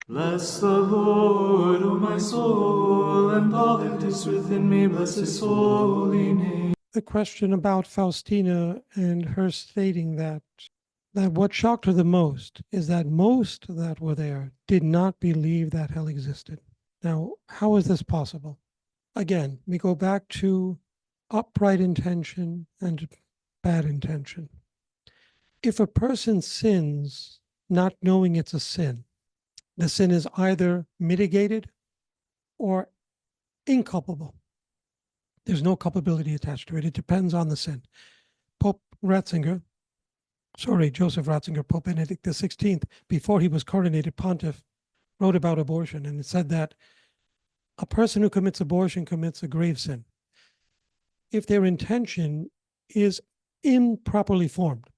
Bless the Lord, O my soul, and all that is within me, bless his holy name. The question about Faustina and her stating that what shocked her the most is that most that were there did not believe that hell existed. Now, how is this possible? Again, we go back to upright intention and bad intention. If a person sins not knowing it's a sin, the sin is either mitigated or inculpable. There's no culpability attached to it. It depends on the sin. Joseph Ratzinger, Pope Benedict XVI, before he was coronated pontiff, wrote about abortion, and it said that a person who commits abortion commits a grave sin if their intention is improperly formed.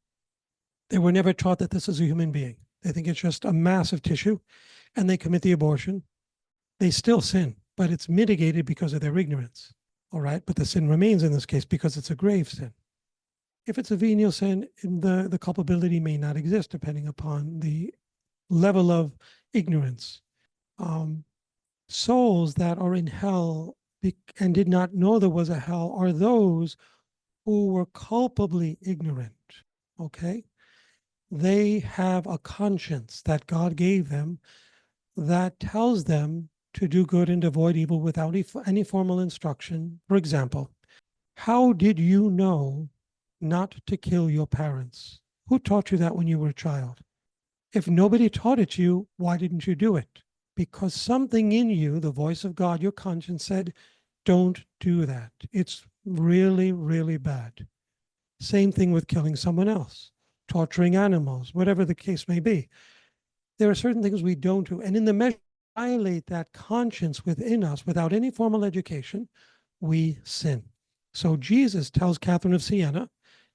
They were never taught that this is a human being. They think it's just a mass of tissue, and they commit the abortion. They still sin, but it's mitigated because of their ignorance. All right, but the sin remains in this case because it's a grave sin. If it's a venial sin, the culpability may not exist depending upon the level of ignorance. Souls that are in hell and did not know there was a hell are those who were culpably ignorant, okay? They have a conscience that God gave them that tells them to do good and avoid evil without any formal instruction. For example, how did you know not to kill your parents? Who taught you that when you were a child? If nobody taught it to you, why didn't you do it? Because something in you, the voice of God, your conscience said, don't do that. It's really, really bad. Same thing with killing someone else, torturing animals, whatever the case may be. There are certain things we don't do. And in the measure we violate that conscience within us without any formal education, we sin. So Jesus tells Catherine of Siena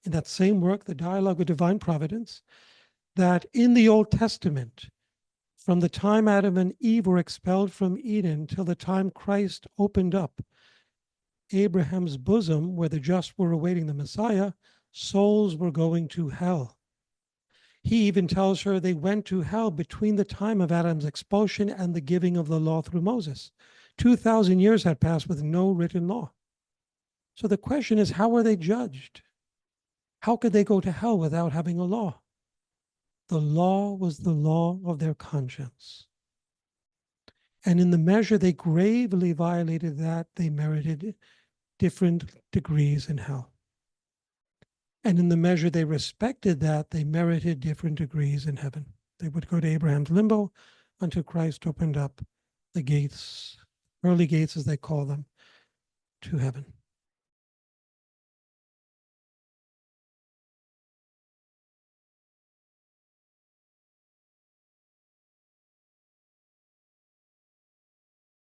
in that same work, The Dialogue of Divine Providence, that in the Old Testament, from the time Adam and Eve were expelled from Eden till the time Christ opened up Abraham's bosom, where the just were awaiting the Messiah, souls were going to hell. He even tells her they went to hell between the time of Adam's expulsion and the giving of the law through Moses. 2,000 years had passed with no written law. So the question is, how were they judged? How could they go to hell without having a law? The law was the law of their conscience. And in the measure they gravely violated that, they merited different degrees in hell. And in the measure they respected that, they merited different degrees in heaven. They would go to Abraham's limbo until Christ opened up the gates, early gates as they call them, to heaven.